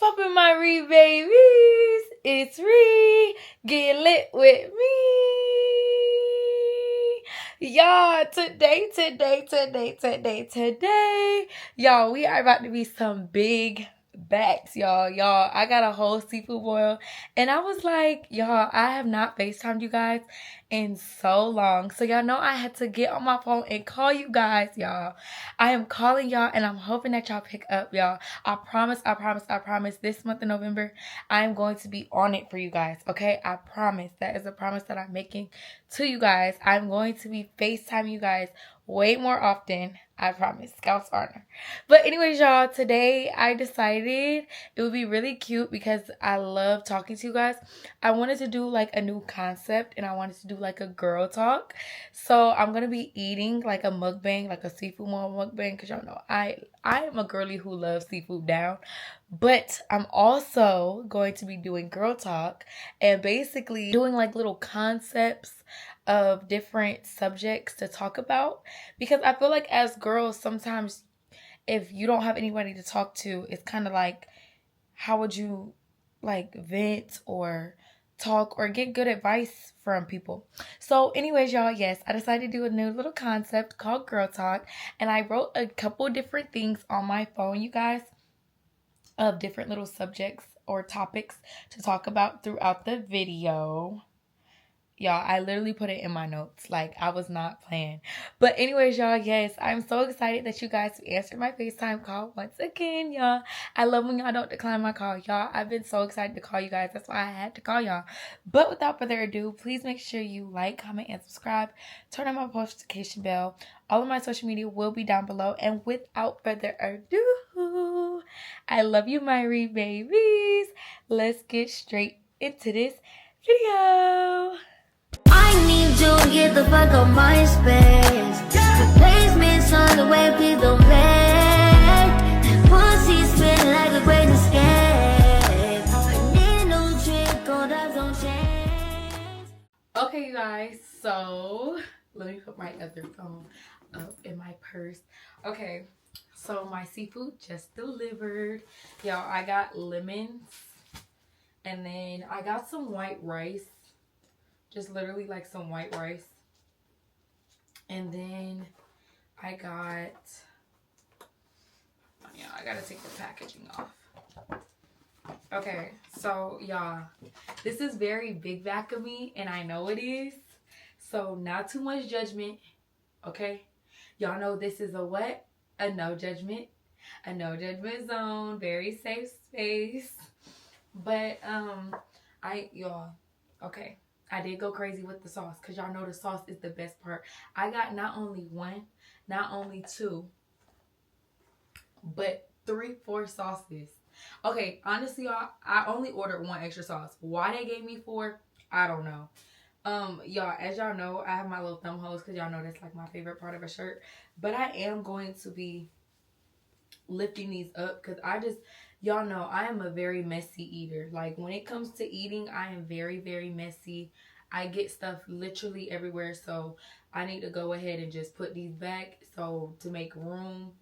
poppin' my Ree babies? It's Ree. Get lit with me. Y'all, today, y'all, we are about to be some big backs, y'all. I got a whole seafood boil, and I was like, y'all, I have not FaceTimed you guys in so long. So y'all know I had to get on my phone and call you guys, y'all. I am calling y'all, and I'm hoping that y'all pick up, y'all. I promise, this month of November, I am going to be on it for you guys, okay? I promise. That is a promise that I'm making to you guys. I'm going to be FaceTiming you guys way more often. I promise. Scout's honor. But anyways, y'all, today I decided it would be really cute because I love talking to you guys. I wanted to do like a new concept, and I wanted to do like a girl talk. So I'm going to be eating like a mukbang, like a seafood mukbang, because y'all know I am a girly who loves seafood down. But I'm also going to be doing girl talk and basically doing like little concepts of different subjects to talk about, because I feel like as girls sometimes if you don't have anybody to talk to, it's kind of like, how would you like vent or talk or get good advice from people? So anyways, y'all, yes, I decided to do a new little concept called girl talk, and I wrote a couple different things on my phone, you guys, of different little subjects or topics to talk about throughout the video. Y'all, I literally put it in my notes. Like, I was not playing. But anyways, y'all, yes, I'm so excited that you guys answered my FaceTime call once again, y'all. I love when y'all don't decline my call, y'all. I've been so excited to call you guys. That's why I had to call y'all. But without further ado, please make sure you like, comment, and subscribe. Turn on my notification bell. All of my social media will be down below. And without further ado, I love you, my Ree babies. Let's get straight into this video. I need you to get the fuck on my space. Replace me some the way, please don't play. Pussy spin like a great escape. I need no trick, gold eyes don't change. Okay, you guys, so let me put my other phone up in my purse. Okay, so my seafood just delivered. Y'all, I got lemons, and then I got some white rice. Just literally like some white rice. And then I got, yeah, I gotta take the packaging off. Okay, so y'all, this is very big back of me, and I know it is. So not too much judgment, okay? Y'all know this is a what? A no judgment zone, very safe space. But y'all, okay. I did go crazy with the sauce, because y'all know the sauce is the best part. I got not only one, not only two, but 3-4 sauces. Okay, honestly, y'all, I only ordered one extra sauce. Why they gave me 4, I don't know. Y'all, as y'all know, I have my little thumb holes, because y'all know that's like my favorite part of a shirt. But I am going to be lifting these up, because y'all know I am a very messy eater. Like, when it comes to eating, I am very, very messy. I get stuff literally everywhere, so I need to go ahead and just put these back so to make room.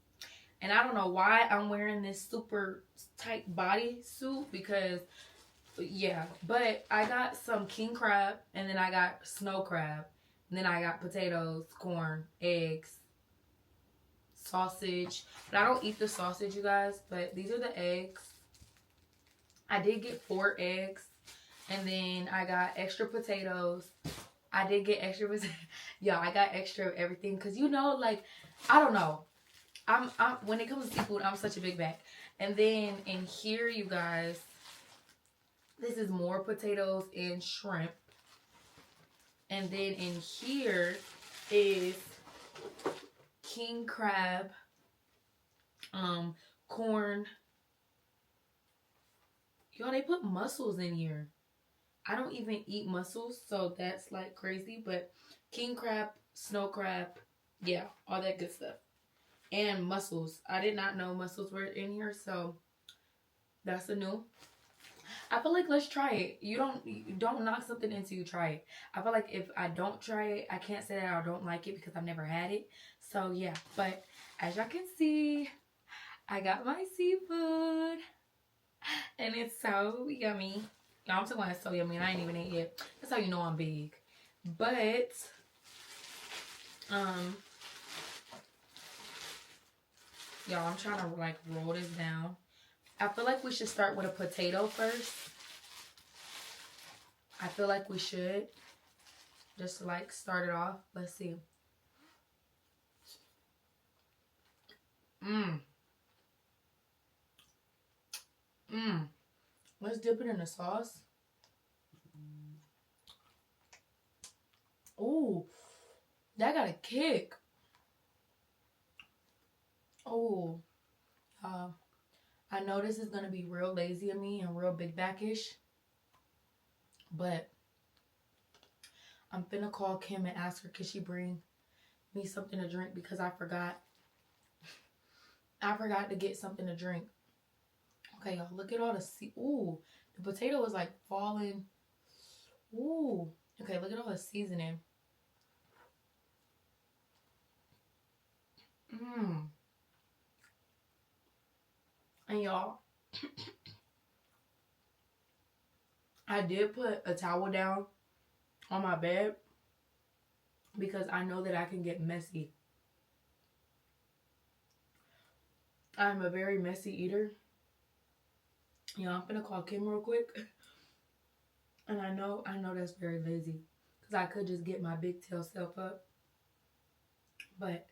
And I don't know why I'm wearing this super tight bodysuit, because yeah, but I got some king crab, and then I got snow crab, and then I got potatoes, corn, eggs, sausage. But I don't eat the sausage, you guys, but these are the eggs. I did get 4 eggs, and then I got extra potatoes. I did get extra potatoes. Yeah, I got extra of everything, because you know, like, I don't know, I'm when it comes to seafood, I'm such a big bag. And then in here, you guys, this is more potatoes and shrimp. And then in here is king crab, corn. Y'all, they put mussels in here. I don't even eat mussels, so that's like crazy. But king crab, snow crab, yeah, all that good stuff. And mussels. I did not know mussels were in here, so that's a new. I feel like, let's try it. You don't knock something until you try it. I feel like if I don't try it, I can't say that I don't like it, because I've never had it. So yeah, but as y'all can see, I got my seafood. And it's so yummy. Y'all, I'm talking about it's so yummy and I ain't even ate yet. That's how you know I'm big. But, y'all, I'm trying to like roll this down. I feel like we should start with a potato first. I feel like we should. Just to like start it off. Let's see. Let's dip it in the sauce. Ooh, that got a kick. Oh, I know this is gonna be real lazy of me and real big backish, but I'm finna call Kim and ask her could she bring me something to drink because I forgot to get something to drink. Okay, y'all, look at all the ooh, the potato is like falling. Ooh, okay, look at all the seasoning. And y'all, I did put a towel down on my bed because I know that I can get messy. I'm a very messy eater. Y'all, I'm gonna call Kim real quick. And I know that's very lazy because I could just get my big tail self up. But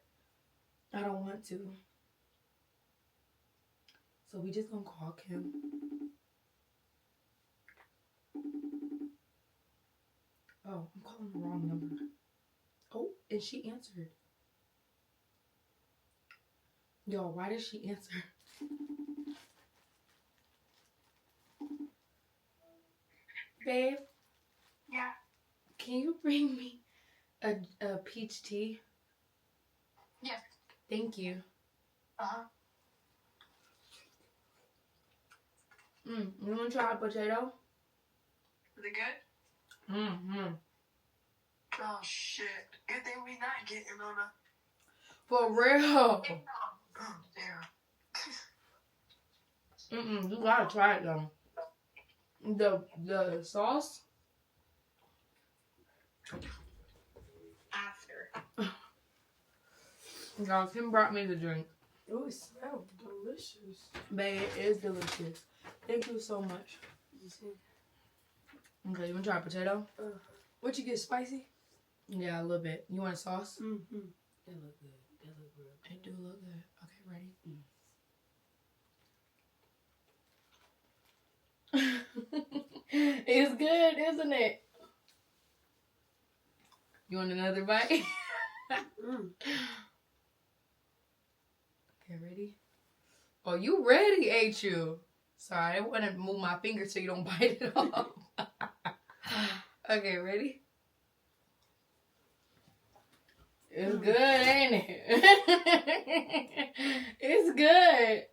I don't want to. So we just gonna call Kim. Oh, I'm calling the wrong number. Oh, and she answered. Yo, why did she answer? Babe? Yeah. Can you bring me a peach tea? Yes. Thank you. Uh-huh. You want to try a potato? Is it good? Oh, shit. Good thing we not getting on a... For real. Oh, damn. You gotta try it though. The sauce. After. Y'all, Kim brought me the drink. Oh, it smells delicious. Babe, it is delicious. Thank you so much. Okay, you want to try a potato? What you get, spicy? Yeah, a little bit. You want a sauce? Mm-hmm. It look good. It look real. It do look good. Okay, ready? It's good, isn't it? You want another bite? Okay, ready? Oh, you ready, ain't you? Sorry, I want to move my finger so you don't bite it off. Okay, ready? It's good, ain't it? It's good.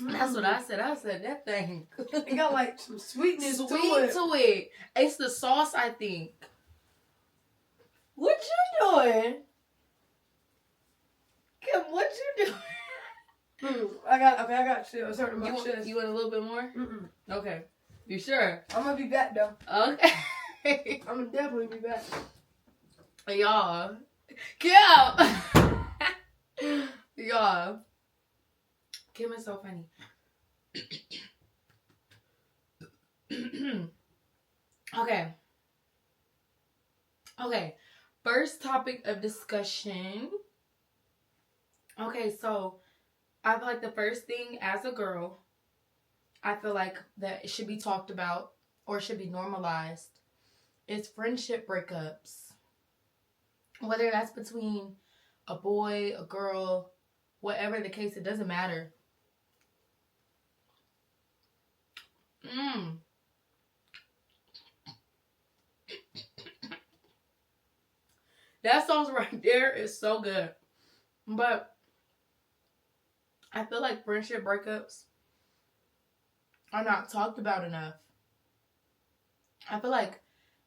That's what I said. I said that thing. It got like some sweetness Sweet to it. It's the sauce, I think. What you doing? Kim, what you doing? I got shit. I was hurting my chest. You want a little bit more? Okay. You sure? I'm gonna be back though. Okay. I'm gonna definitely be back. Y'all. Kim! Y'all. Kim is so funny. Okay. First topic of discussion. Okay, so I feel like the first thing as a girl, I feel like that it should be talked about or should be normalized is friendship breakups. Whether that's between a boy, a girl, whatever the case, it doesn't matter. That sauce right there is so good. But I feel like friendship breakups are not talked about enough. I feel like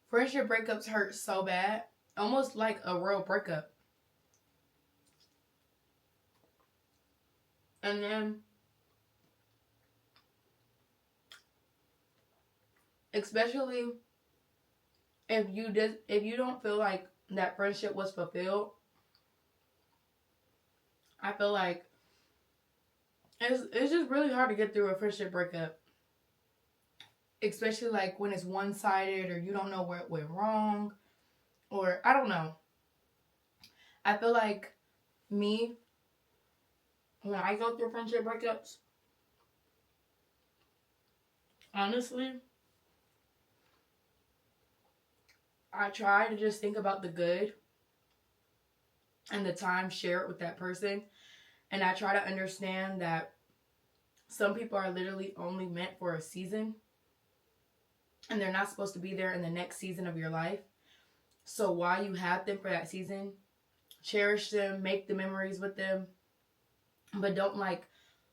friendship breakups hurt so bad. Almost like a real breakup. And then especially if you don't feel like that friendship was fulfilled. I feel like it's just really hard to get through a friendship breakup, especially like when it's one sided or you don't know where it went wrong, or I don't know. I feel like me, when I go through friendship breakups, honestly, I try to just think about the good and the time shared with that person. And I try to understand that some people are literally only meant for a season and they're not supposed to be there in the next season of your life. So while you have them for that season, cherish them, make the memories with them, but don't like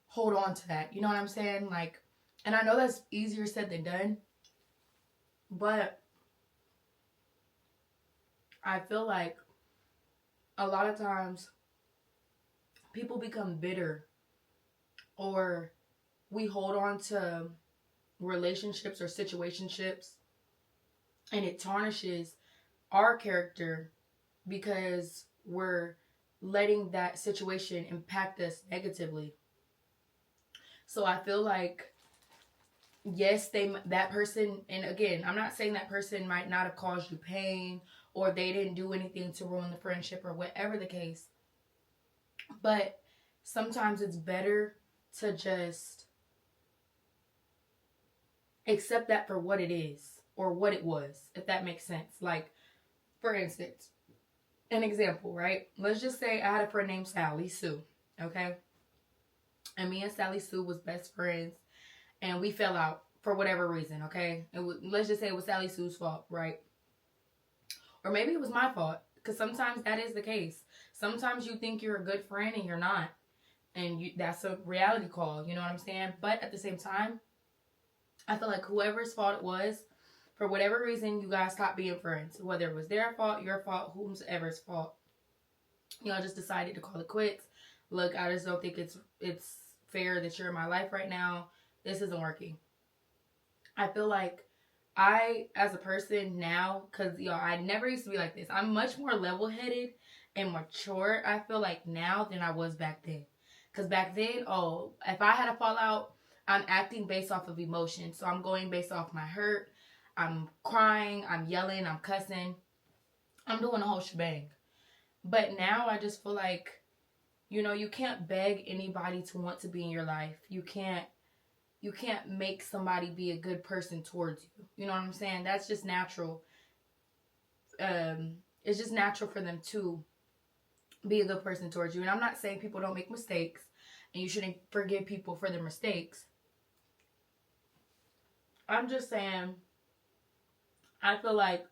hold on to that. You know what I'm saying? Like, and I know that's easier said than done, but I feel like a lot of times people become bitter, or we hold on to relationships or situationships and it tarnishes our character because we're letting that situation impact us negatively. So I feel like yes, that person, and again, I'm not saying that person might not have caused you pain or they didn't do anything to ruin the friendship or whatever the case. But sometimes it's better to just accept that for what it is or what it was, if that makes sense. Like, for instance, an example, right? Let's just say I had a friend named Sally Sue, okay? And me and Sally Sue was best friends, and we fell out for whatever reason, okay? Let's just say it was Sally Sue's fault, right? Or maybe it was my fault, because sometimes that is the case. Sometimes you think you're a good friend and you're not, and that's a reality call, you know what I'm saying? But at the same time, I feel like whoever's fault it was, for whatever reason, you guys stopped being friends. Whether it was their fault, your fault, whomsoever's fault. Y'all just decided to call it quits. Look, I just don't think it's fair that you're in my life right now. This isn't working. I feel like I, as a person now, because y'all, I never used to be like this. I'm much more level-headed and mature, I feel like now, than I was back then. Because back then, if I had a fallout, I'm acting based off of emotion. So I'm going based off my hurt. I'm crying, I'm yelling, I'm cussing. I'm doing the whole shebang. But now I just feel like, you can't beg anybody to want to be in your life. You can't make somebody be a good person towards you. You know what I'm saying? That's just natural. It's just natural for them to be a good person towards you. And I'm not saying people don't make mistakes and you shouldn't forgive people for their mistakes. I'm just saying, I feel like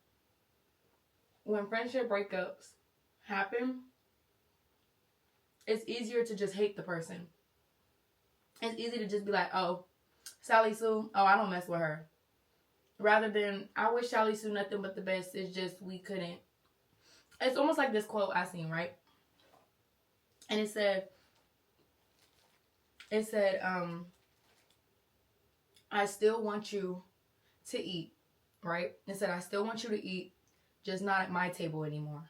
when friendship breakups happen, it's easier to just hate the person. It's easy to just be like, oh, Sally Sue, I don't mess with her. Rather than, I wish Sally Sue nothing but the best. It's just we couldn't. It's almost like this quote I seen, right? And it said, I still want you to eat, right? It said, I still want you to eat, just not at my table anymore.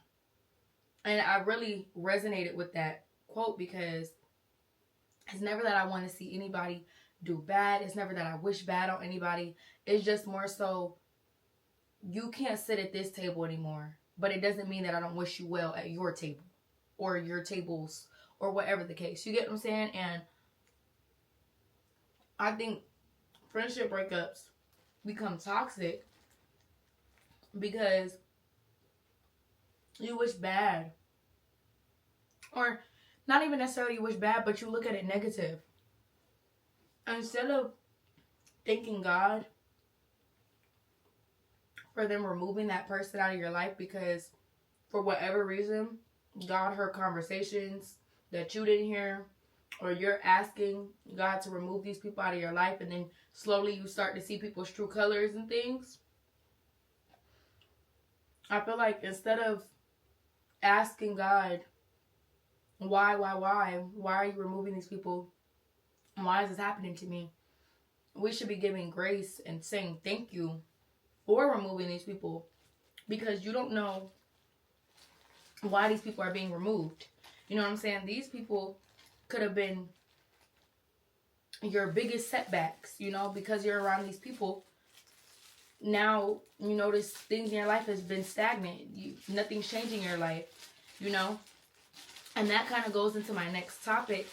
And I really resonated with that quote because it's never that I want to see anybody do bad. It's never that I wish bad on anybody. It's just more so, you can't sit at this table anymore. But it doesn't mean that I don't wish you well at your table or your tables or whatever the case. You get what I'm saying? And I think friendship breakups become toxic because you wish bad. Or not even necessarily you wish bad, but you look at it negative. Instead of thanking God for them removing that person out of your life because for whatever reason, God heard conversations that you didn't hear, or you're asking God to remove these people out of your life, and then slowly you start to see people's true colors and things. I feel like instead of asking God, why are you removing these people? Why is this happening to me? we should be giving grace and saying thank you for removing these people, because you don't know why these people are being removed. You know what I'm saying? These people could have been your biggest setbacks, you know, because you're around these people. Now you notice things in your life has been stagnant. Nothing's changing in your life, you know. And that kind of goes into my next topic,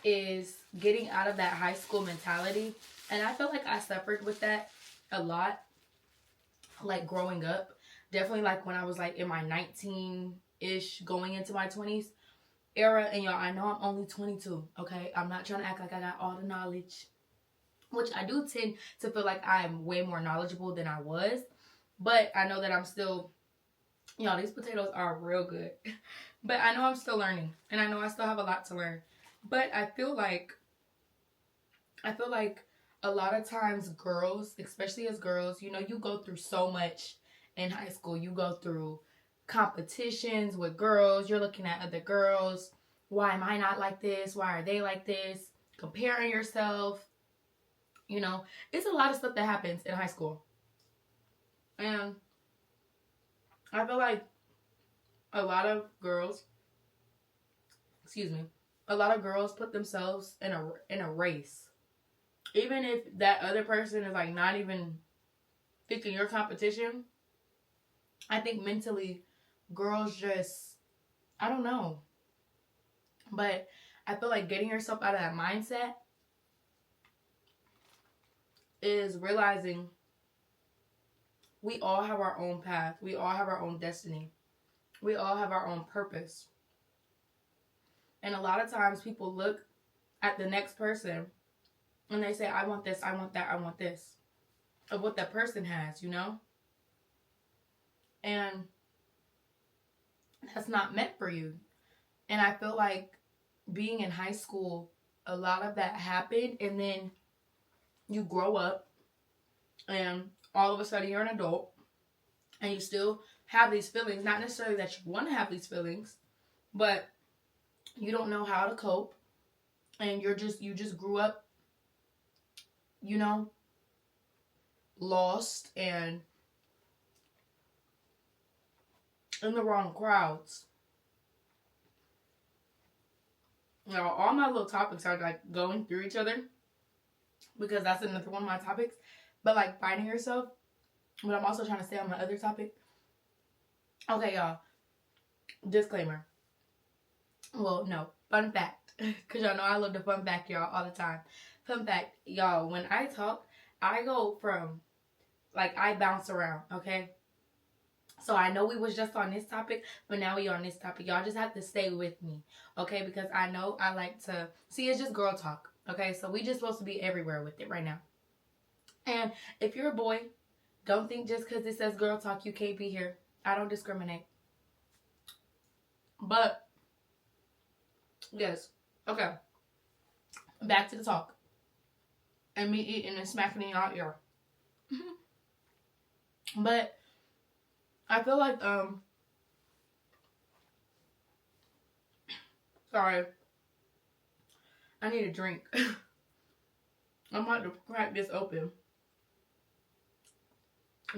is getting out of that high school mentality. And I feel like I suffered with that a lot, like growing up. Definitely like when I was like in my 19-ish going into my 20s era. And y'all, I know I'm only 22, okay? I'm not trying to act like I got all the knowledge, which I do tend to feel like I'm way more knowledgeable than I was. But I know that I'm still, y'all, these potatoes are real good. But I know I'm still learning, and I know I still have a lot to learn. But I feel like a lot of times girls, especially as girls, you know, you go through so much in high school. You go through competitions with girls. You're looking at other girls. Why am I not like this? Why are they like this? Comparing yourself. You know, it's a lot of stuff that happens in high school. And I feel like a lot of girls put themselves in a race. Even if that other person is like not even thinking your competition, I think mentally girls just, I don't know. But I feel like getting yourself out of that mindset is realizing we all have our own path. We all have our own destiny. We all have our own purpose. And a lot of times people look at the next person and they say, I want this, I want that, I want this. Of what that person has, you know? And that's not meant for you. And I feel like being in high school, a lot of that happened. And then you grow up and all of a sudden you're an adult and you still have these feelings. Not necessarily that you want to have these feelings, but you don't know how to cope. And you just grew up, you know, lost and in the wrong crowds. You know, all my little topics are like going through each other because that's another one of my topics. But like finding yourself, but I'm also trying to stay on my other topic. Okay, y'all. Disclaimer. Well, no. Fun fact. Because y'all know I love the fun fact, y'all, all the time. Fun fact, y'all, when I talk, I go from, like, I bounce around, okay? So I know we was just on this topic, but now we on this topic. Y'all just have to stay with me, okay? Because I know I like to, see, it's just girl talk, okay? So we just supposed to be everywhere with it right now. And if you're a boy, don't think just because it says girl talk, you can't be here. I don't discriminate. But, yes. Okay. Back to the talk. And me eating and smacking in y'all ear. But, I feel like, sorry. I need a drink. I'm about to crack this open.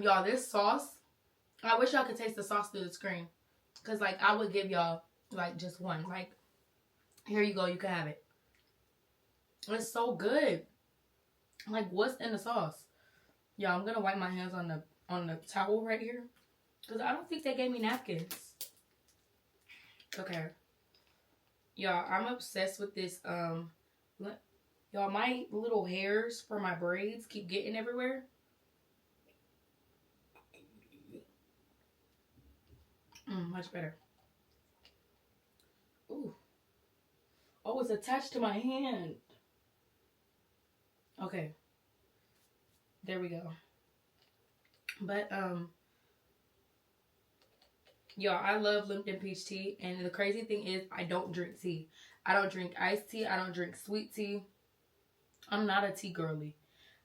Y'all, this sauce, I wish y'all could taste the sauce through the screen. Because, like, I would give y'all, like, just one. Like, here you go. You can have it. It's so good. Like, what's in the sauce? Y'all, I'm going to wipe my hands on the towel right here. Because I don't think they gave me napkins. Okay. Y'all, I'm obsessed with this. Y'all, my little hairs for my braids keep getting everywhere. Much better. Ooh. Oh, it's attached to my hand. Okay. There we go. But, y'all, I love Lipton peach tea. And the crazy thing is, I don't drink tea. I don't drink iced tea. I don't drink sweet tea. I'm not a tea girly.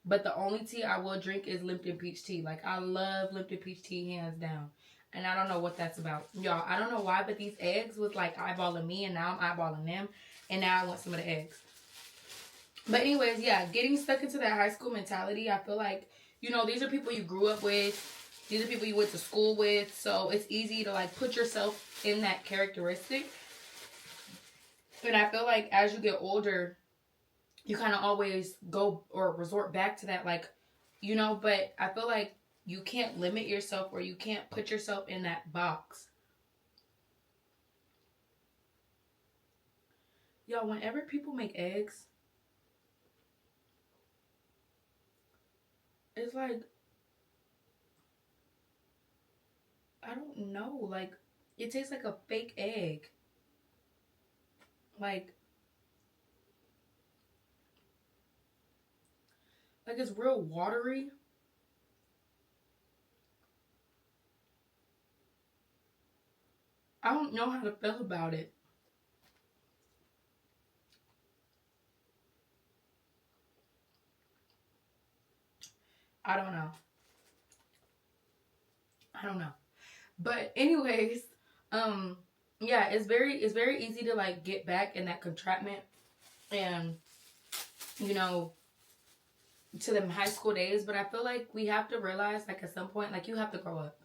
But the only tea I will drink is Lipton peach tea. Like, I love Lipton peach tea hands down. And I don't know what that's about. Y'all, I don't know why, but these eggs was like eyeballing me, and now I'm eyeballing them. And now I want some of the eggs. But anyways, yeah, getting stuck into that high school mentality, I feel like, you know, these are people you grew up with. These are people you went to school with. So it's easy to like put yourself in that characteristic. And I feel like as you get older, you kind of always go or resort back to that, like, you know, but I feel like you can't limit yourself or you can't put yourself in that box. Y'all, whenever people make eggs, it's like, I don't know, like, it tastes like a fake egg. Like it's real watery. I don't know how to feel about it. I don't know. I don't know. But anyways, yeah, it's very easy to like get back in that contraption and, you know, to them high school days. But I feel like we have to realize, like, at some point, like, you have to grow up.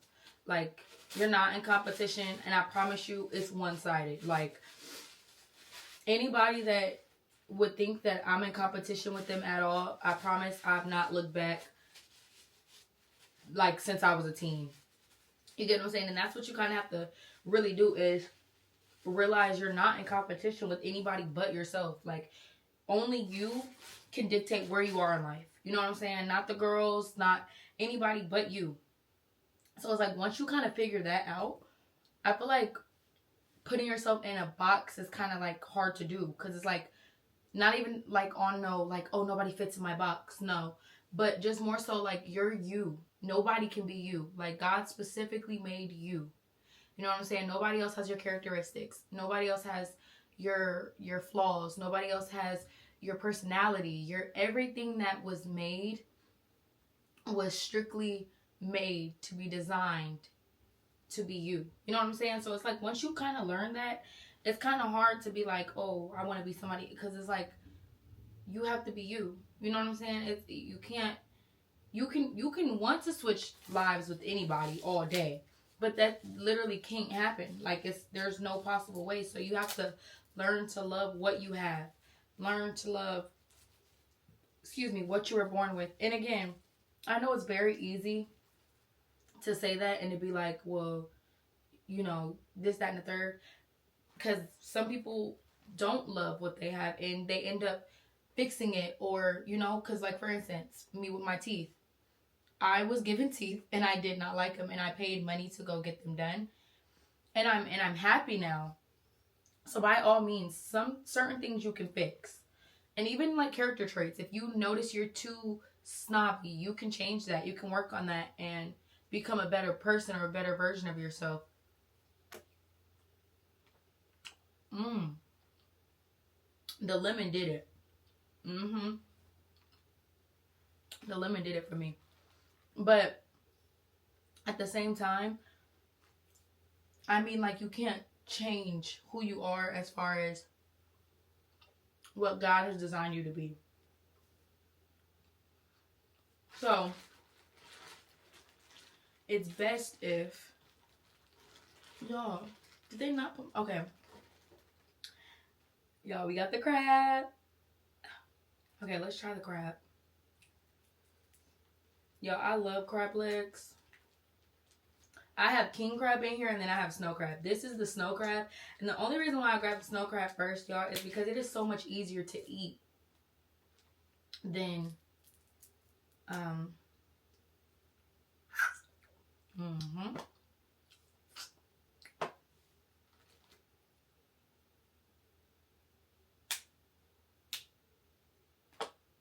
Like, you're not in competition, and I promise you it's one-sided. Like, anybody that would think that I'm in competition with them at all, I promise I've not looked back, like, since I was a teen. You get what I'm saying? And that's what you kind of have to really do, is realize you're not in competition with anybody but yourself. Like, only you can dictate where you are in life. You know what I'm saying? Not the girls, not anybody but you. So it's like, once you kind of figure that out, I feel like putting yourself in a box is kind of like hard to do, because it's like not even like on no like, oh, nobody fits in my box. No, but just more so like, you're you. Nobody can be you. Like, God specifically made you. You know what I'm saying? Nobody else has your characteristics. Nobody else has your flaws. Nobody else has your personality. Your everything that was made was strictly made to be designed to be you. You know what I'm saying? So it's like, once you kind of learn that, it's kind of hard to be like, oh, I want to be somebody, because it's like, you have to be you. You know what I'm saying? It's, you can't, you can want to switch lives with anybody all day, but that literally can't happen. Like, there's no possible way. So you have to learn to love what you have. Learn to love, what you were born with. And again, I know it's very easy to say that and to be like, well, you know, this, that, and the third. Because some people don't love what they have and they end up fixing it, or, you know, because like, for instance, me with my teeth. I was given teeth and I did not like them, and I paid money to go get them done. And I'm happy now. So by all means, some certain things you can fix. And even like character traits, if you notice you're too snobby, you can change that. You can work on that and become a better person or a better version of yourself. The lemon did it. The lemon did it for me. But at the same time, I mean, like, you can't change who you are as far as what God has designed you to be. So it's best if, y'all, did they not put, okay. Y'all, we got the crab. Okay, let's try the crab. Yo, I love crab legs. I have king crab in here, and then I have snow crab. This is the snow crab. And the only reason why I grabbed the snow crab first, y'all, is because it is so much easier to eat than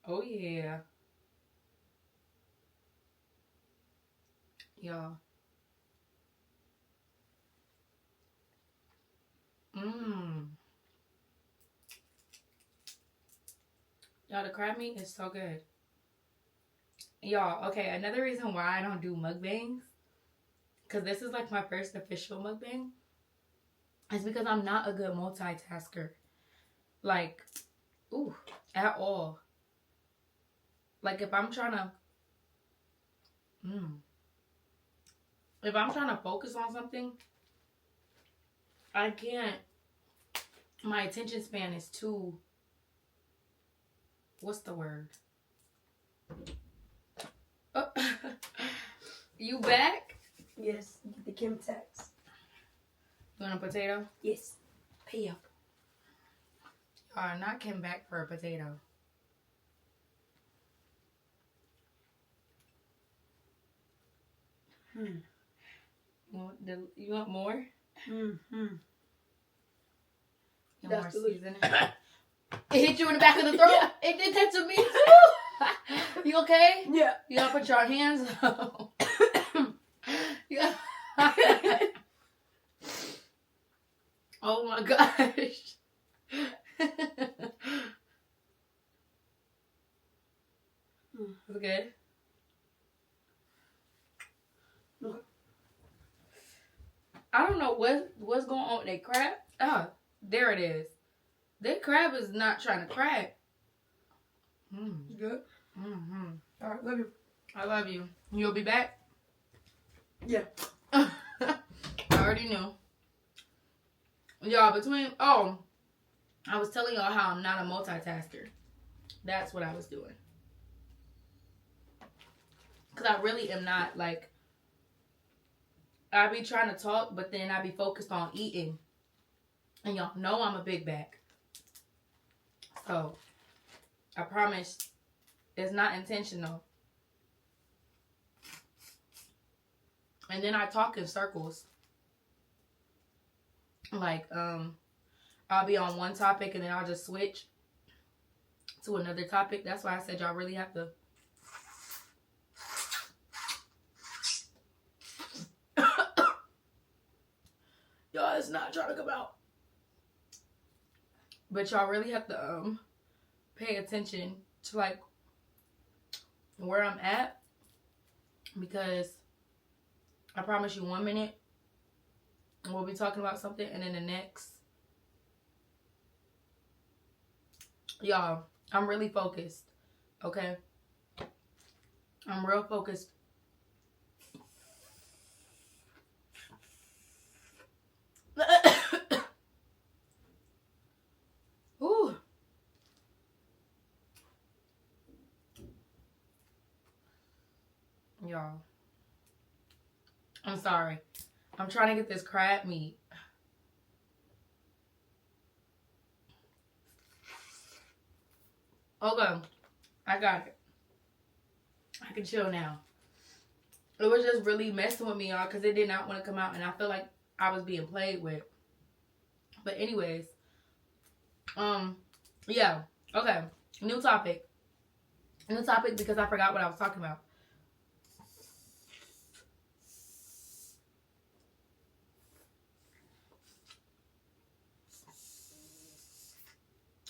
Oh yeah. Y'all. Y'all, the crab meat is so good. Y'all, okay, another reason why I don't do mukbangs, because this is like my first official mukbang, is because I'm not a good multitasker. Like, at all. Like if I'm trying to focus on something, I can't. My attention span is too. What's the word? Oh, you back? Yes. Get the Kim Tax. You want a potato? Yes. Pay up. Not came back for a potato. You want more? Mm-hmm. You want That's more delicious. seasoning? It hit you in the back of the throat? Yeah. It did that to me too. You okay? Yeah. You gotta put your hands up. Yeah. Oh my gosh. It's good. Okay. I don't know what's going on with that crab. Oh, there it is. That crab is not trying to crack. It's good. Mm-hmm. All right. Love you. I love you. You'll be back? Yeah. I already knew. Y'all, I was telling y'all how I'm not a multitasker. That's what I was doing. Because I really am not, like, I be trying to talk, but then I be focused on eating. And y'all know I'm a big back. So, I promise it's not intentional. And then I talk in circles. Like, I'll be on one topic and then I'll just switch to another topic. That's why I said y'all really have to. Y'all, it's not trying to come out. But y'all really have to pay attention to like where I'm at, because I promise you 1 minute we'll be talking about something and then the next, y'all, I'm really focused, okay? I'm real focused. Ooh. Y'all, I'm sorry. I'm trying to get this crab meat. Okay, I got it. I can chill now. It was just really messing with me, y'all, because it did not want to come out, and I feel like I was being played with. But anyways, yeah, okay, new topic because I forgot what I was talking about.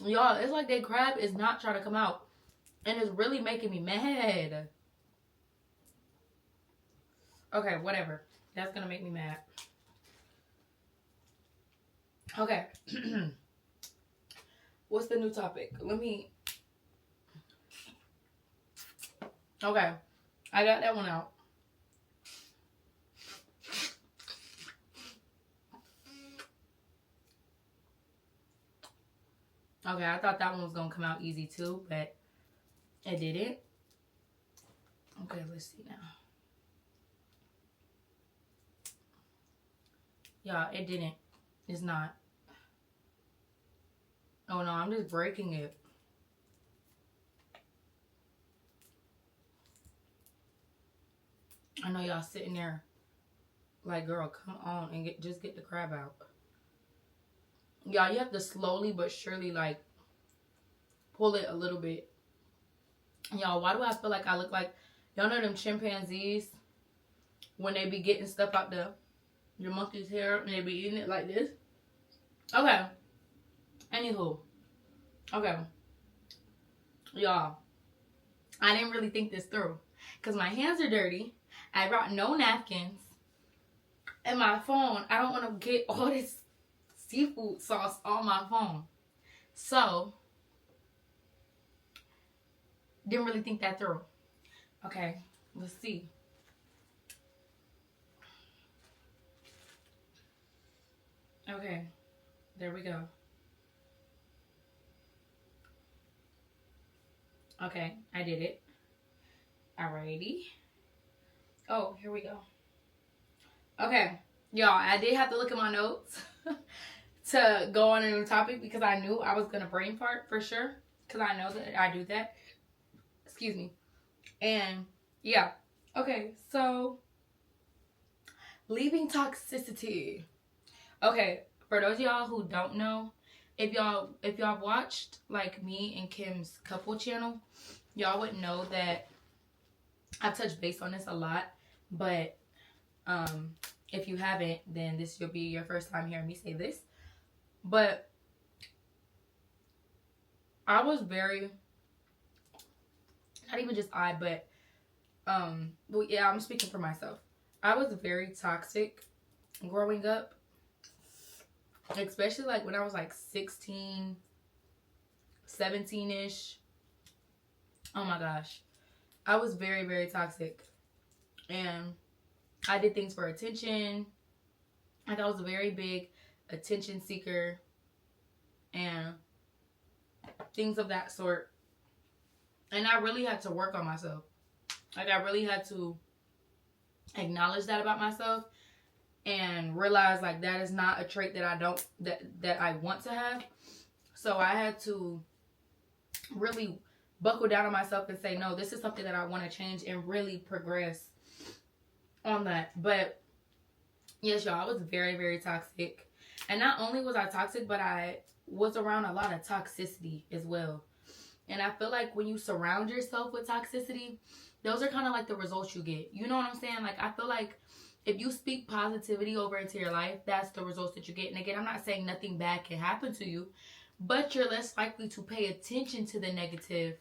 Y'all, it's like that crab is not trying to come out, and it's really making me mad. Okay, whatever, that's gonna make me mad. Okay. What's the new topic? Okay. I got that one out. Okay, I thought that one was going to come out easy too, but it didn't. Okay, let's see now. Yeah, it didn't. It's not. Oh no, I'm just breaking it. I know y'all sitting there like, girl, come on and just get the crab out. Y'all, you have to slowly but surely like pull it a little bit. Y'all, why do I feel like I look like, y'all know them chimpanzees when they be getting stuff out your monkey's hair and they be eating it like this? Okay. Anywho. Okay. Y'all, I didn't really think this through because my hands are dirty. I brought no napkins. And my phone, I don't want to get all this seafood sauce on my phone. So, Didn't really think that through. Okay, let's see. Okay, there we go. Okay, I did it. Alrighty. Oh, here we go. Okay, y'all, I did have to look at my notes to go on a new topic because I knew I was gonna brain fart for sure. Because I know that I do that. Excuse me. And yeah. Okay, so leaving toxicity. Okay, for those of y'all who don't know, if y'all watched like me and Kim's couple channel, y'all would know that I've touched base on this a lot. But if you haven't, then this will be your first time hearing me say this. But I was very, not even just I, but well, yeah, I'm speaking for myself. I was very toxic growing up, especially like when I was like 16, 17-ish. Oh my gosh. I was very, very toxic. And I did things for attention. Like I was a very big attention seeker and things of that sort. And I really had to work on myself. Like I really had to acknowledge that about myself and realize like that is not a trait that I want to have. So I had to really buckle down on myself and say, no, this is something that I want to change and really progress on that. But yes, y'all, I was very, very toxic. And not only was I toxic, but I was around a lot of toxicity as well. And I feel like when you surround yourself with toxicity, those are kind of like the results you get. You know what I'm saying? Like, I feel like if you speak positivity over into your life, that's the results that you get. And again, I'm not saying nothing bad can happen to you, but you're less likely to pay attention to the negative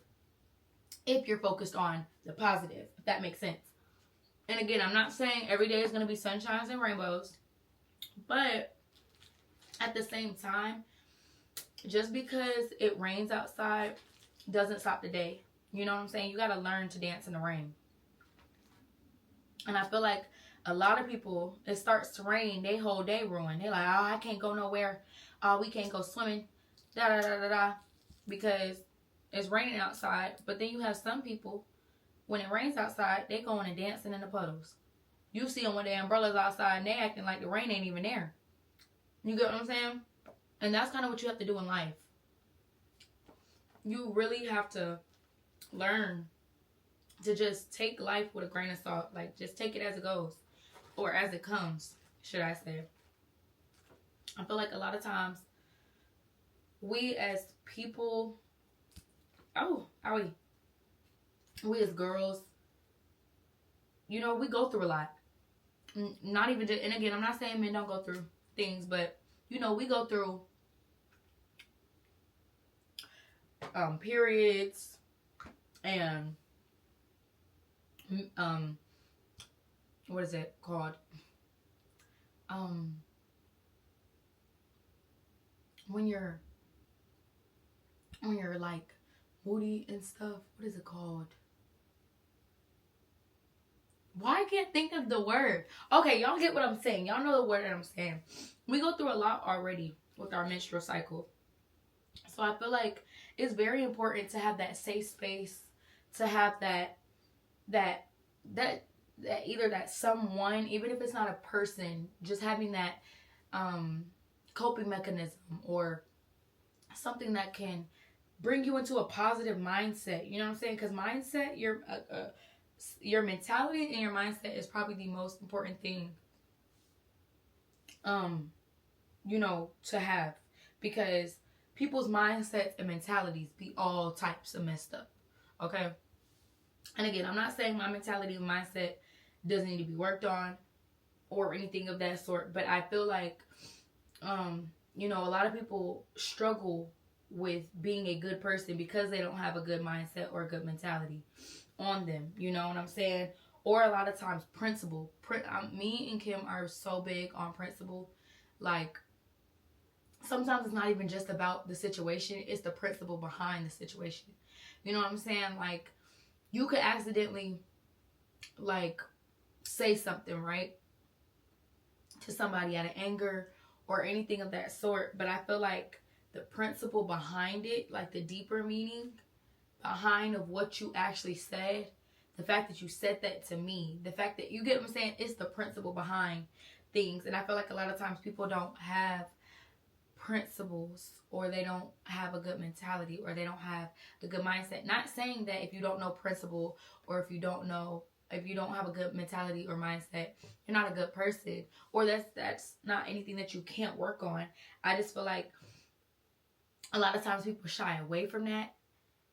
if you're focused on the positive, if that makes sense. And again, I'm not saying every day is going to be sunshines and rainbows, but at the same time, just because it rains outside doesn't stop the day. You know what I'm saying? You got to learn to dance in the rain. And I feel like a lot of people, it starts to rain, they whole day ruined. They're like, oh, I can't go nowhere. Oh, we can't go swimming. Da da da da da. Because it's raining outside. But then you have some people, when it rains outside, they going and dancing in the puddles. You see them with their umbrellas outside and they acting like the rain ain't even there. You get what I'm saying? And that's kind of what you have to do in life. You really have to learn to just take life with a grain of salt. Like, just take it as it goes. Or as it comes, should I say. I feel like a lot of times, we as people, we as girls, you know, we go through a lot. Not even just, and again, I'm not saying men don't go through things, but, you know, we go through periods and what is it called? When you're like moody and stuff, what is it called? Why I can't think of the word? Okay, y'all get what I'm saying. Y'all know the word that I'm saying. We go through a lot already with our menstrual cycle. So I feel like it's very important to have that safe space, to have that either that someone, even if it's not a person, just having that coping mechanism or something that can bring you into a positive mindset. You know what I'm saying? Because mindset, your mentality and your mindset is probably the most important thing, you know, to have. Because people's mindsets and mentalities be all types of messed up. Okay? And again, I'm not saying my mentality and mindset doesn't need to be worked on or anything of that sort. But I feel like, you know, a lot of people struggle with being a good person because they don't have a good mindset or a good mentality on them. You know what I'm saying? Or a lot of times principle. Me and Kim are so big on principle. Like, sometimes it's not even just about the situation. It's the principle behind the situation. You know what I'm saying? Like, you could accidentally, like, say something, right, to somebody out of anger or anything of that sort. But I feel like the principle behind it, like the deeper meaning behind of what you actually said, the fact that you said that to me, the fact that, you get what I'm saying, it's the principle behind things. And I feel like a lot of times people don't have principles, or they don't have a good mentality, or they don't have a good mindset. Not saying that if you don't know principle, or if you don't have a good mentality or mindset, you're not a good person, or that's not anything that you can't work on. I just feel like a lot of times people shy away from that,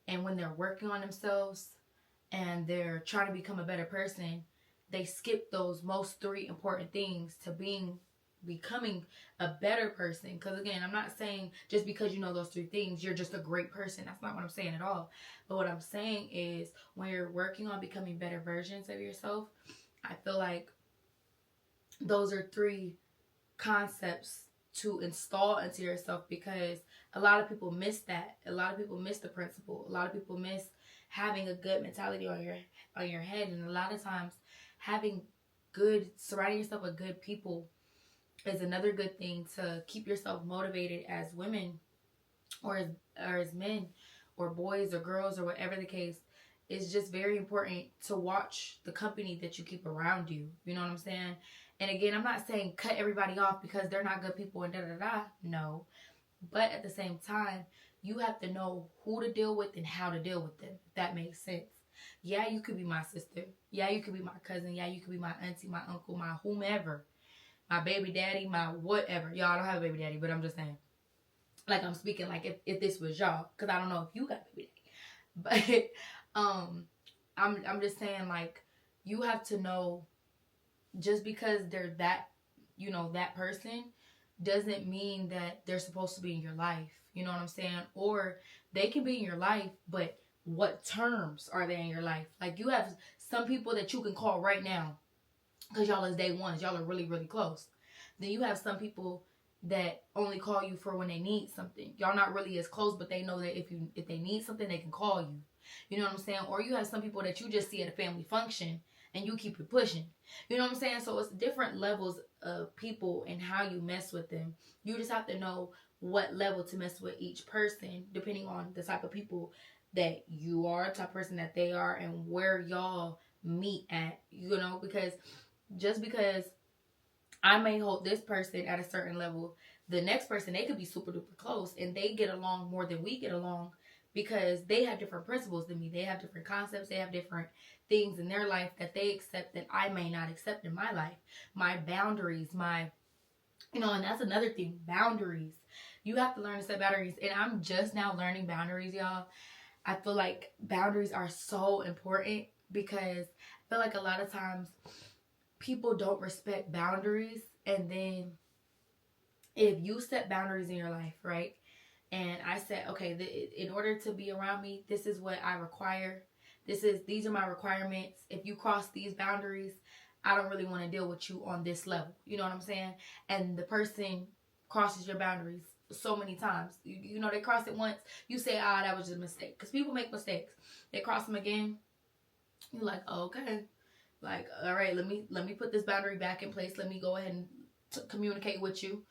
and when they're working on themselves and they're trying to become a better person, they skip those most three important things to becoming a better person. Because again, I'm not saying just because you know those three things you're just a great person. That's not what I'm saying at all. But what I'm saying is, when you're working on becoming better versions of yourself, I feel like those are three concepts to install into yourself, because a lot of people miss that. A lot of people miss the principle. A lot of people miss having a good mentality on your head. And a lot of times surrounding yourself with good people is another good thing to keep yourself motivated as women, or as men, or boys or girls, or whatever the case. It's just very important to watch the company that you keep around you. You know what I'm saying? And again, I'm not saying cut everybody off because they're not good people and da-da-da. No. But at the same time, you have to know who to deal with and how to deal with them, if that makes sense. Yeah, you could be my sister. Yeah, you could be my cousin. Yeah, you could be my auntie, my uncle, my whomever. My baby daddy, my whatever. Y'all, I don't have a baby daddy, but I'm just saying. Like, I'm speaking like if this was y'all. Because I don't know if you got a baby daddy. But I'm just saying, like, you have to know, just because they're that, that person, doesn't mean that they're supposed to be in your life. You know what I'm saying? Or they can be in your life, but what terms are they in your life? Like, you have some people that you can call right now because y'all is day ones. Y'all are really, really close. Then you have some people that only call you for when they need something. Y'all not really as close, but they know that if they need something, they can call you. You know what I'm saying? Or you have some people that you just see at a family function and you keep it pushing. You know what I'm saying? So it's different levels of people and how you mess with them. You just have to know what level to mess with each person, depending on the type of people that you are, the type of person that they are, and where y'all meet at. Because just because I may hold this person at a certain level, the next person, they could be super duper close and they get along more than we get along, because they have different principles than me. They have different concepts. They have different things in their life that they accept that I may not accept in my life. My boundaries, and that's another thing, boundaries. You have to learn to set boundaries. And I'm just now learning boundaries, y'all. I feel like boundaries are so important, because I feel like a lot of times people don't respect boundaries. And then if you set boundaries in your life, right? And I said, okay, in order to be around me, this is what I require. These are my requirements. If you cross these boundaries, I don't really want to deal with you on this level. You know what I'm saying? And the person crosses your boundaries so many times. They cross it once. You say, that was just a mistake. Because people make mistakes. They cross them again. You're like, okay. Like, all right, let me put this boundary back in place. Let me go ahead and communicate with you,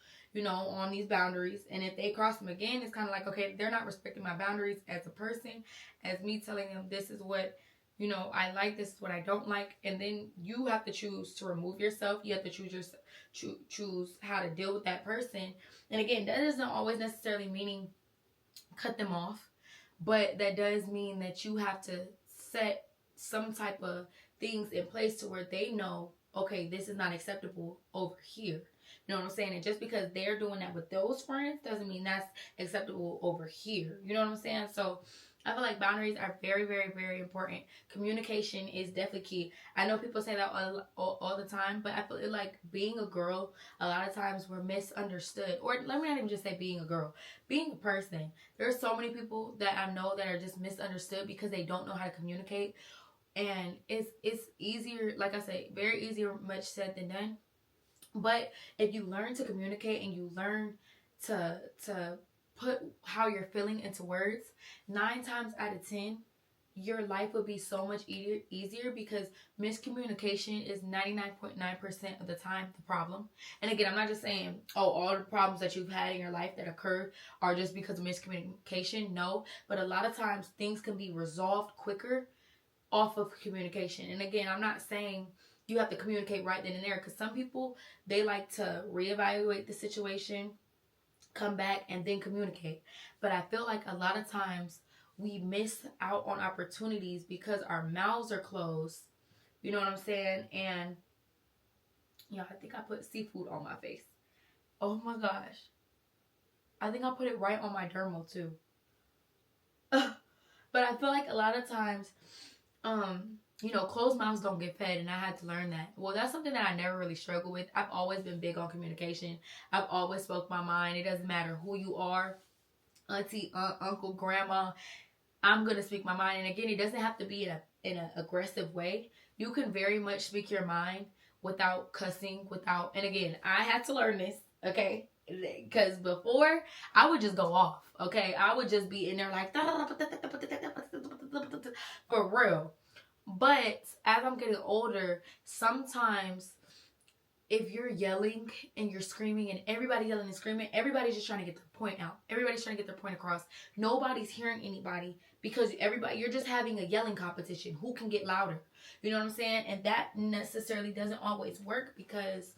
on these boundaries. And if they cross them again, it's kind of like, okay, they're not respecting my boundaries as a person, as me telling them this is what, I like, this is what I don't like. And then you have to choose to remove yourself. You have to choose how to deal with that person. And again, that doesn't always necessarily meaning cut them off, but that does mean that you have to set some type of things in place to where they know, okay, this is not acceptable over here. You know what I'm saying? And just because they're doing that with those friends doesn't mean that's acceptable over here. You know what I'm saying? So I feel like boundaries are very, very, very important. Communication is definitely key. I know people say that all the time, but I feel like being a girl, a lot of times we're misunderstood. Or let me not even just say being a girl. Being a person. There are so many people that I know that are just misunderstood because they don't know how to communicate. And it's easier, like I say, very easier, much said than done. But if you learn to communicate and you learn to put how you're feeling into words, 9 times out of 10, your life would be so much easier because miscommunication is 99.9% of the time the problem. And again, I'm not just saying, oh, all the problems that you've had in your life that occurred are just because of miscommunication. No, but a lot of times things can be resolved quicker off of communication. And again, I'm not saying you have to communicate right then and there, because some people, they like to reevaluate the situation, come back, and then communicate. But I feel like a lot of times we miss out on opportunities because our mouths are closed. You know what I'm saying? And yeah, I think I put seafood on my face. Oh my gosh. I think I put it right on my dermal too. But I feel like a lot of times, closed mouths don't get fed, and I had to learn that. Well, that's something that I never really struggled with. I've always been big on communication. I've always spoke my mind. It doesn't matter who you are, auntie, aunt, uncle, grandma. I'm gonna speak my mind. And again, it doesn't have to be in an aggressive way. You can very much speak your mind without cussing, and again, I had to learn this, okay? Because before, I would just go off, okay? I would just be in there like, for real. But as I'm getting older, sometimes if you're yelling and you're screaming and everybody yelling and screaming, everybody's just trying to get their point out. Everybody's trying to get their point across. Nobody's hearing anybody because you're just having a yelling competition. Who can get louder? You know what I'm saying? And that necessarily doesn't always work, because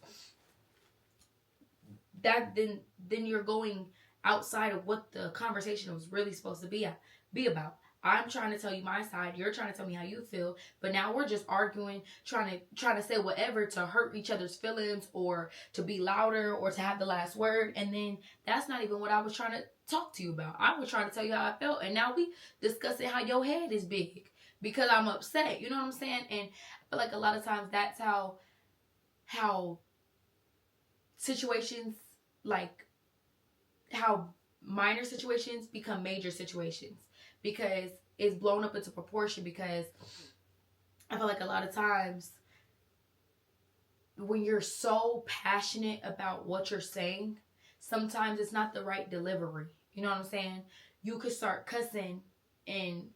that then you're going outside of what the conversation was really supposed to be about. I'm trying to tell you my side. You're trying to tell me how you feel. But now we're just arguing, trying to say whatever to hurt each other's feelings, or to be louder, or to have the last word. And then that's not even what I was trying to talk to you about. I was trying to tell you how I felt. And now we discussing how your head is big because I'm upset. You know what I'm saying? And I feel like a lot of times that's how situations, like how minor situations become major situations, because it's blown up into proportion. Because I feel like a lot of times when you're so passionate about what you're saying, sometimes it's not the right delivery. You know what I'm saying? You could start cussing and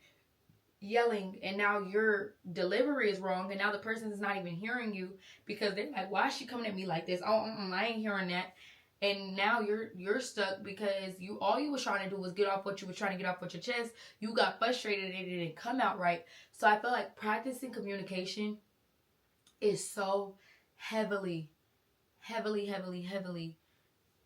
yelling, and now your delivery is wrong, and now the person is not even hearing you, because they're like, why is she coming at me like this? Oh, I ain't hearing that. And now you're stuck because all you was trying to do was get off what you were trying to get off with your chest. You got frustrated and it didn't come out right. So I feel like practicing communication is so heavily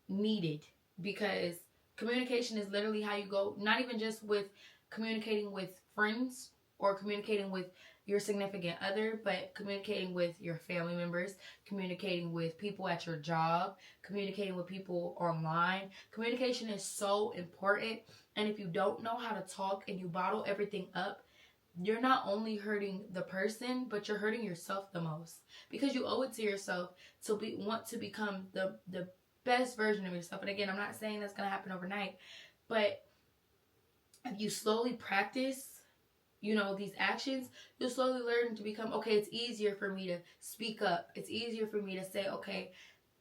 needed, because communication is literally how you go, not even just with communicating with friends or communicating with your significant other, but communicating with your family members, communicating with people at your job, communicating with people online. Communication is so important. And if you don't know how to talk and you bottle everything up, you're not only hurting the person, but you're hurting yourself the most, because you owe it to yourself to want to become the best version of yourself. And again, I'm not saying that's going to happen overnight, but if you slowly practice these actions, you'll slowly learn to become, okay, it's easier for me to speak up. It's easier for me to say, okay,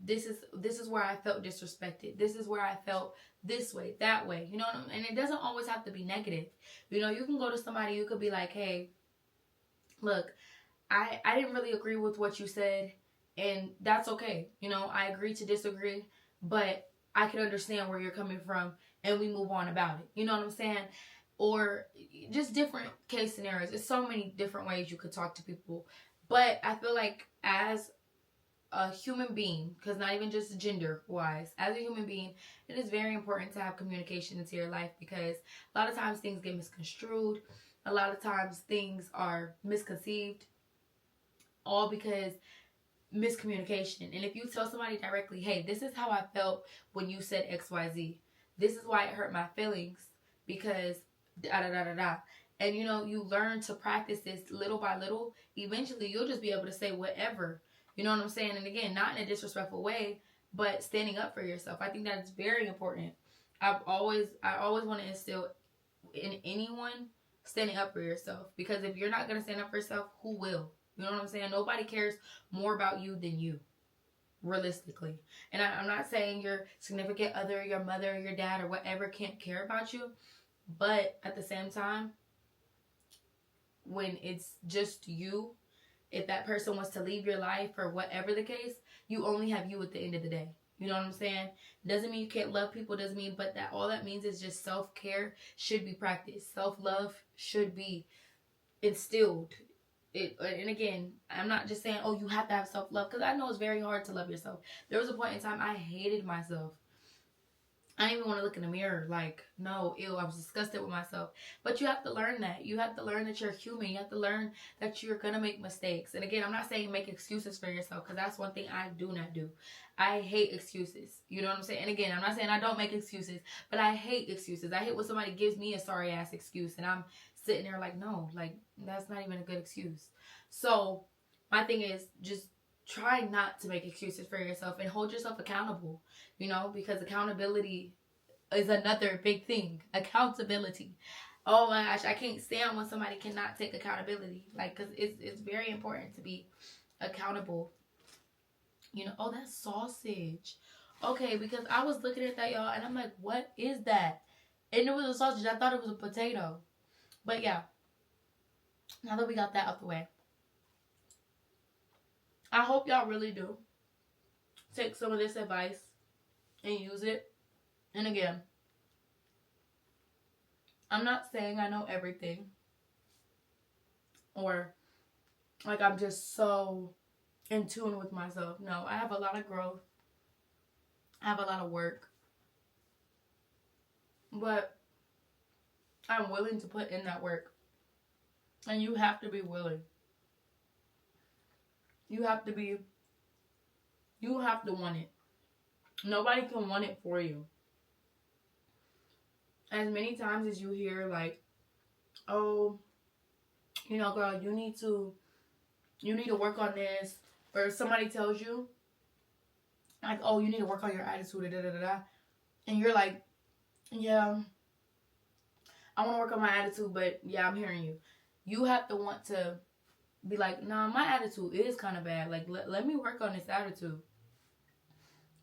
this is where I felt disrespected. This is where I felt this way, that way. And it doesn't always have to be negative. You can go to somebody, you could be like, hey, look, I didn't really agree with what you said, and that's okay. I agree to disagree, but I can understand where you're coming from, and we move on about it. You know what I'm saying? Or just different case scenarios. There's so many different ways you could talk to people. But I feel like as a human being, because not even just gender-wise, as a human being, it is very important to have communication into your life, because a lot of times things get misconstrued. A lot of times things are misconceived, all because miscommunication. And if you tell somebody directly, hey, this is how I felt when you said XYZ. This is why it hurt my feelings, because da-da-da-da-da. And, you learn to practice this little by little. Eventually, you'll just be able to say whatever. You know what I'm saying? And again, not in a disrespectful way, but standing up for yourself. I think that is very important. I always want to instill in anyone standing up for yourself. Because if you're not going to stand up for yourself, who will? You know what I'm saying? Nobody cares more about you than you, realistically. And I'm not saying your significant other, your mother, your dad, or whatever can't care about you. But at the same time, when it's just you, if that person wants to leave your life or whatever the case, you only have you at the end of the day. You know what I'm saying? Doesn't mean you can't love people, doesn't mean, but that all that means is just self-care should be practiced. Self-love should be instilled. And again, I'm not just saying, oh, you have to have self-love, because I know it's very hard to love yourself. There was a point in time I hated myself. I didn't even want to look in the mirror. Like, no, ew, I was disgusted with myself. But you have to learn that. You have to learn that you're human. You have to learn that you're going to make mistakes. And again, I'm not saying make excuses for yourself, because that's one thing I do not do. I hate excuses. You know what I'm saying? And again, I'm not saying I don't make excuses, but I hate excuses. I hate when somebody gives me a sorry-ass excuse, and I'm sitting there like, no, like, that's not even a good excuse. So my thing is just try not to make excuses for yourself and hold yourself accountable, you know, because accountability is another big thing. Accountability. Oh my gosh, I can't stand when somebody cannot take accountability. Like, because it's very important to be accountable. You know, oh, that's sausage. Okay, because I was looking at that, y'all, and I'm like, what is that? And it was a sausage. I thought it was a potato. But yeah, now that we got that out the way, I hope y'all really do take some of this advice and use it. And again, I'm not saying I know everything, or like I'm just so in tune with myself. No, I have a lot of growth. I have a lot of work. But I'm willing to put in that work. And you have to be willing. You have to want it. Nobody can want it for you. As many times as you hear, like, oh, you know, girl, you need to work on this. Or somebody tells you, like, oh, you need to work on your attitude, da da da da. And you're like, yeah, I want to work on my attitude, but yeah, I'm hearing you. You have to want to be like, nah, my attitude is kind of bad. Like, let me work on this attitude.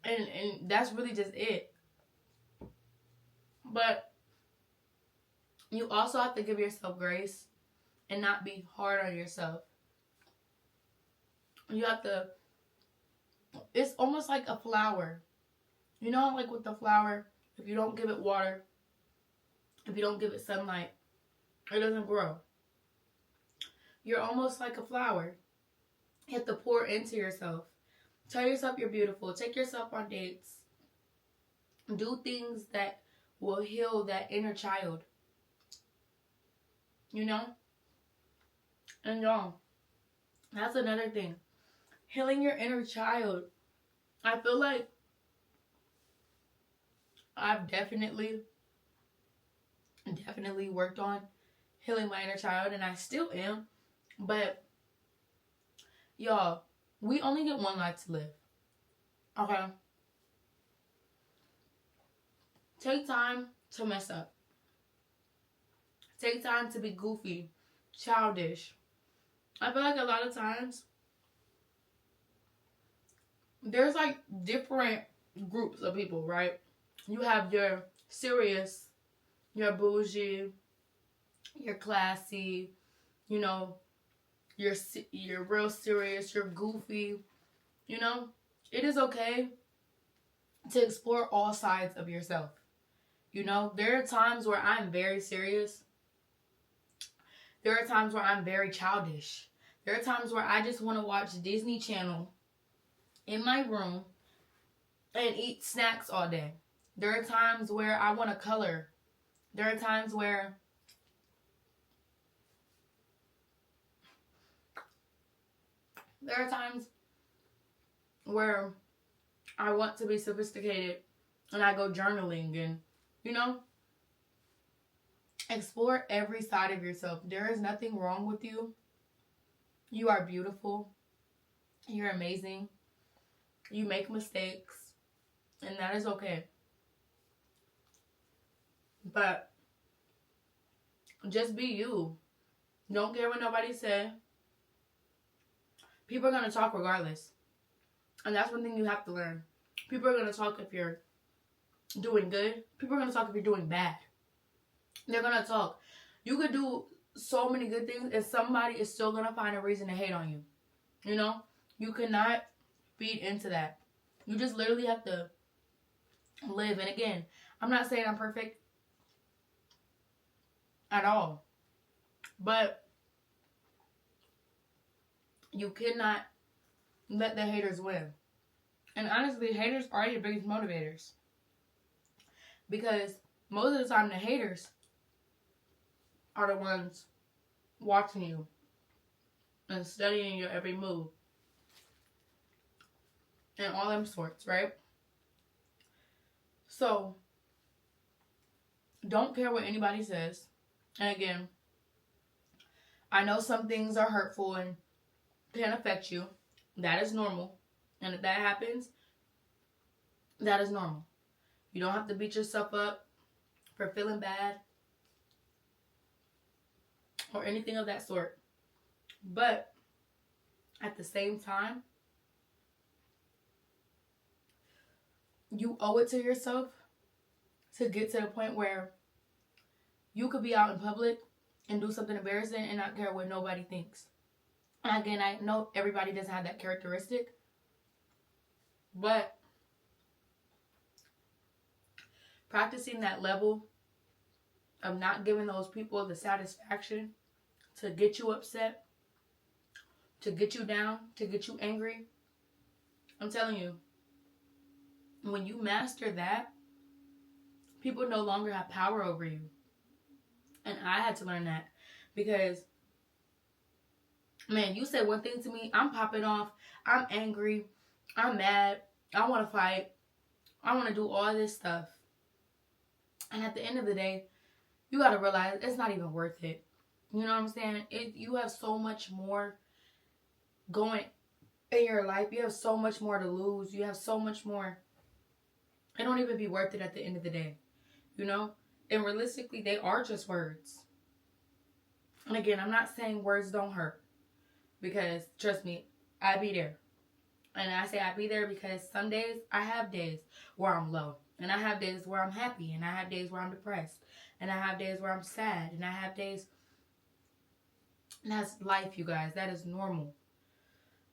And that's really just it. But you also have to give yourself grace and not be hard on yourself. You have to, it's almost like a flower. You know, like with the flower, if you don't give it water, if you don't give it sunlight, it doesn't grow. You're almost like a flower. You have to pour into yourself. Tell yourself you're beautiful. Take yourself on dates. Do things that will heal that inner child. You know? And y'all, that's another thing. Healing your inner child. I feel like I've definitely worked on healing my inner child, and I still am. But y'all, we only get one life to live. Okay? Take time to mess up. Take time to be goofy, childish. I feel like a lot of times there's like different groups of people, right? You have your serious, your bougie, your classy, you know, you're real serious, you're goofy, you know. It is okay to explore all sides of yourself. You know, there are times where I'm very serious. There are times where I'm very childish. There are times where I just want to watch Disney Channel in my room and eat snacks all day. There are times where I want to color. There are times where I want to be sophisticated and I go journaling and, you know, explore every side of yourself. There is nothing wrong with you. You are beautiful. You're amazing. You make mistakes, and that is okay. But just be you. Don't care what nobody say. People are going to talk regardless. And that's one thing you have to learn. People are going to talk if you're doing good. People are going to talk if you're doing bad. They're going to talk. You could do so many good things, and somebody is still gonna find a reason to hate on you. You know, you cannot feed into that. You just literally have to live. And again, I'm not saying I'm perfect at all, but you cannot let the haters win. And honestly, haters are your biggest motivators, because most of the time the haters are the ones watching you and studying your every move and all them sorts, right? So don't care what anybody says. And again, I know some things are hurtful and can affect you. That is normal. And if that happens, that is normal. You don't have to beat yourself up for feeling bad or anything of that sort. But at the same time, you owe it to yourself to get to the point where you could be out in public and do something embarrassing and not care what nobody thinks. And again, I know everybody doesn't have that characteristic, but practicing that level of not giving those people the satisfaction to get you upset, to get you down, to get you angry, I'm telling you, when you master that, people no longer have power over you. And I had to learn that, because, man, you say one thing to me, I'm popping off, I'm angry, I'm mad, I want to fight, I want to do all this stuff. And at the end of the day, you got to realize it's not even worth it. You know what I'm saying? You have so much more going in your life. You have so much more to lose. You have so much more. It don't even be worth it at the end of the day. You know? And realistically, they are just words. And again, I'm not saying words don't hurt. Because, trust me, I be there. And I say I be there because some days, I have days where I'm low. And I have days where I'm happy. And I have days where I'm depressed. And I have days where I'm sad. And I have days... And that's life, you guys. That is normal.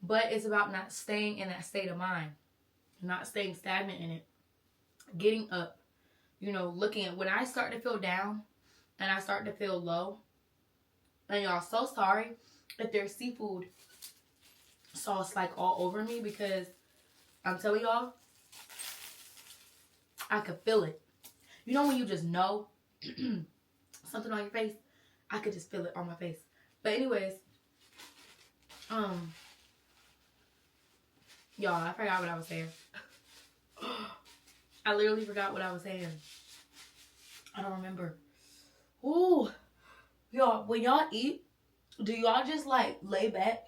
But it's about not staying in that state of mind. Not staying stagnant in it. Getting up. You know, looking at... When I start to feel down and I start to feel low, and y'all, so sorry if there's seafood sauce like all over me, because I'm telling y'all, I could feel it. You know when you just know something on your face? I could just feel it on my face. But anyways, y'all, I forgot what I was saying. I literally forgot what I was saying. I don't remember. Ooh. Y'all, when y'all eat, do y'all just like lay back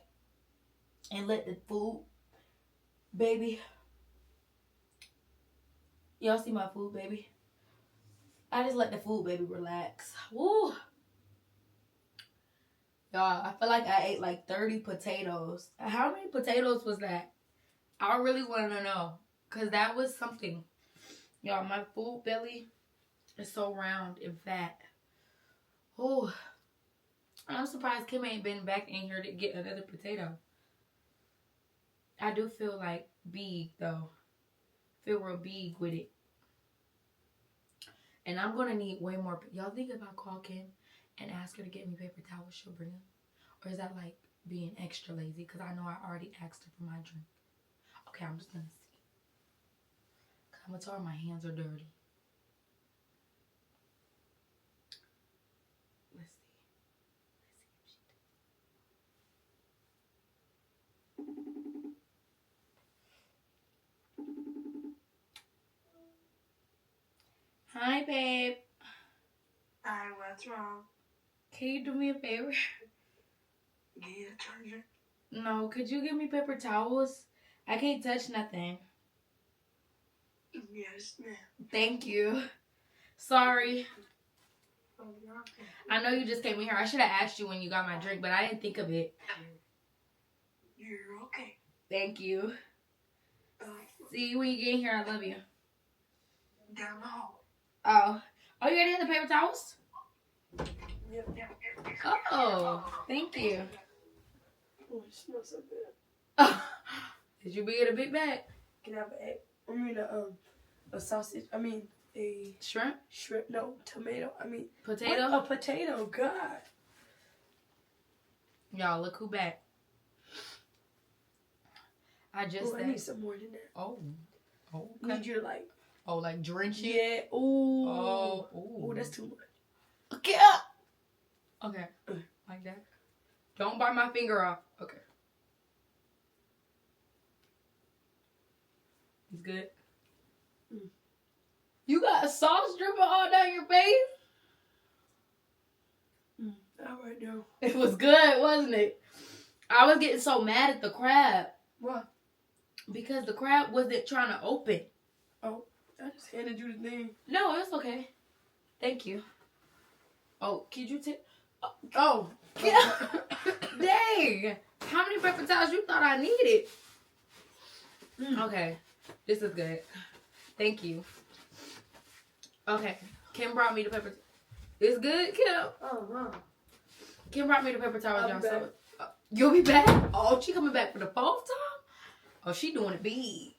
and let the food, baby? Y'all see my food, baby? I just let the food, baby, relax. Woo. Y'all, I feel like I ate like 30 potatoes. How many potatoes was that? I really want to know. Because that was something. Y'all, my food belly is so round and fat. Ooh. I'm surprised Kim ain't been back in here to get another potato. I do feel like big, though. Feel real big with it. And I'm going to need way more. Y'all think if I call Kim and ask her to get me paper towels, she'll bring them? Or is that like being extra lazy? Because I know I already asked her for my drink. Okay, I'm just going to see. Because I'm going to tell her my hands are dirty. Let's see. Hi, babe. Hi, what's wrong? Can you do me a favor? Give you a charger? No, could you give me paper towels? I can't touch nothing. Yes, ma'am. Thank you. Sorry. Oh, you're okay. I know you just came in here. I should have asked you when you got my drink, but I didn't think of it. You're okay. Thank you. See you when you get in here. I love you. Down the hall. Oh. Oh, you already have the paper towels? Yep, down here. Oh, thank you. Oh, it smells so good. Oh, did you get a big bag? Can I have an egg? I mean, a sausage. I mean, a Shrimp? shrimp. No, tomato. I mean, Potato? What? A potato. God. Y'all, look who back. I just I need some more than that. Oh. Oh, Okay. okay. Need you to like. Oh, like drench it? Yeah. Ooh. Oh. Ooh. Oh, that's too much. Get up. Okay. Like that. Don't bite my finger off. Okay. It's good. You got a sauce dripping all down your face? All right now. It was good, wasn't it? I was getting so mad at the crab. Why? Because the crab wasn't trying to open. Oh, I just handed you the thing. No, it's okay. Thank you. Oh, could you take... Oh. Yeah. Dang. How many paper towels you thought I needed? Okay. This is good. Thank you. Okay. Kim brought me the paper... It's good, Kim? Uh-huh. Kim brought me the paper towels, I'll y'all. be back. So, you'll be back? Oh, she coming back for the 4th time? Oh, she doing it big.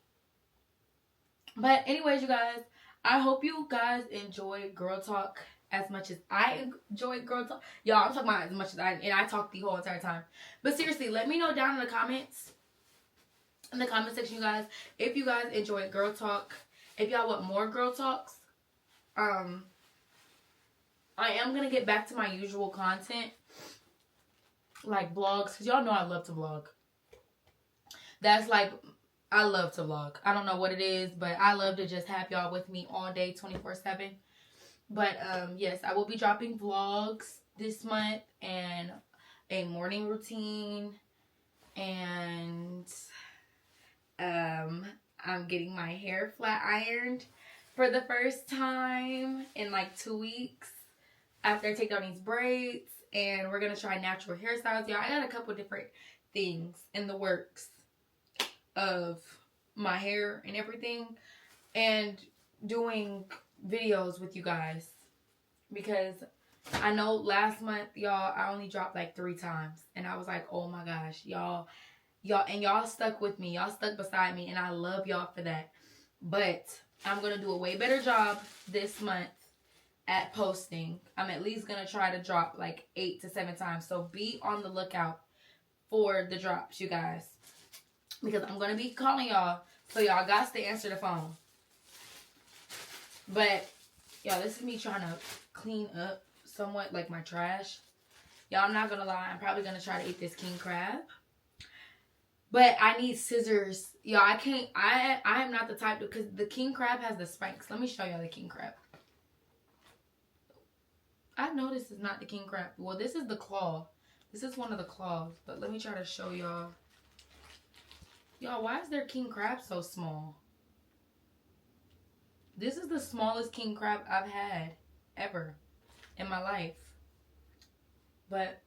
But anyways, you guys, I hope you guys enjoyed Girl Talk as much as I enjoyed Girl Talk. Y'all, I'm talking about as much as I talked the whole entire time. But seriously, let me know down in the comments. In the comment section, you guys, if you guys enjoyed Girl Talk. If y'all want more Girl Talks. I am going to get back to my usual content. Like vlogs. Because y'all know I love to vlog. That's like... I love to vlog. I don't know what it is, but I love to just have y'all with me all day, 24/7. But, yes, I will be dropping vlogs this month and a morning routine. And, I'm getting my hair flat ironed for the first time in like 2 weeks after I take down these braids. And we're going to try natural hairstyles. Y'all, I got a couple different things in the works of my hair and everything, and doing videos with you guys, because I know last month, y'all, I only dropped like 3 times, and I was like, oh my gosh, y'all stuck with me, y'all stuck beside me, and I love y'all for that. But I'm gonna do a way better job this month at posting. I'm at least gonna try to drop like 8 to 7 times, so be on the lookout for the drops, you guys. Because I'm going to be calling y'all. So y'all got to answer the phone. But, y'all, this is me trying to clean up somewhat like my trash. Y'all, I'm not going to lie. I'm probably going to try to eat this king crab. But I need scissors. Y'all, I can't. I am not the type to... Because the king crab has the spikes. Let me show y'all the king crab. I know this is not the king crab. Well, this is the claw. This is one of the claws. But let me try to show y'all. Y'all, why is their king crab so small? This is the smallest king crab I've had ever in my life. But,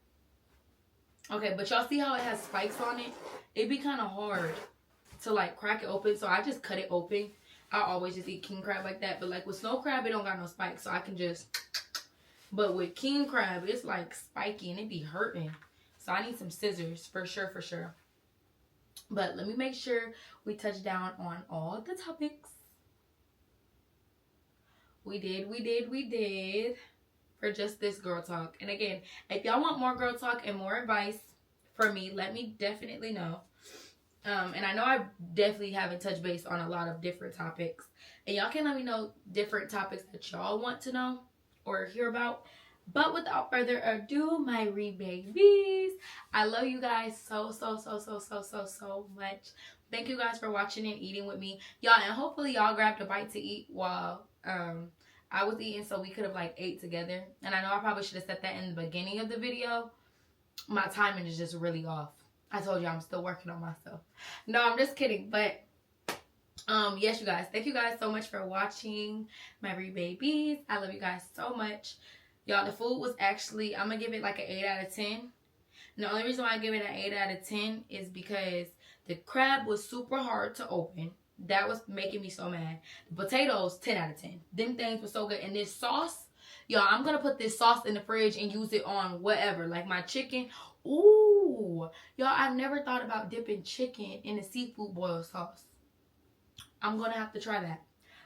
okay, but y'all see how it has spikes on it? It'd be kind of hard to, like, crack it open. So I just cut it open. I always just eat king crab like that. But, like, with snow crab, it don't got no spikes. So I can just... But with king crab, it's, like, spiky and it be hurting. So I need some scissors for sure, for sure. But let me make sure we touch down on all the topics. We did. For just this girl talk. And again, if y'all want more girl talk and more advice from me, let me definitely know. And I know I definitely haven't touched base on a lot of different topics. And y'all can let me know different topics that y'all want to know or hear about. But without further ado, my babies, I love you guys so much. Thank you guys for watching and eating with me. Y'all, and hopefully y'all grabbed a bite to eat while I was eating, so we could have like ate together. And I know I probably should have said that in the beginning of the video. My timing is just really off. I told you I'm still working on myself. No, I'm just kidding. But yes, you guys, thank you guys so much for watching my babies. I love you guys so much. Y'all, the food was actually, I'm going to give it like an 8 out of 10. And the only reason why I give it an 8 out of 10 is because the crab was super hard to open. That was making me so mad. The potatoes, 10 out of 10. Them things were so good. And this sauce, Y'all, I'm gonna put this sauce in the fridge and use it on whatever, like my chicken. Ooh, y'all, I've never thought about dipping chicken in a seafood boil sauce. I'm gonna have to try that.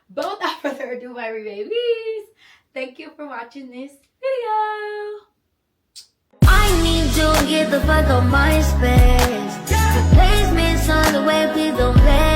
But without further ado, my babies, thank you for watching this video. I need you to get the fuck on my space. Replacements on the way, please don't play.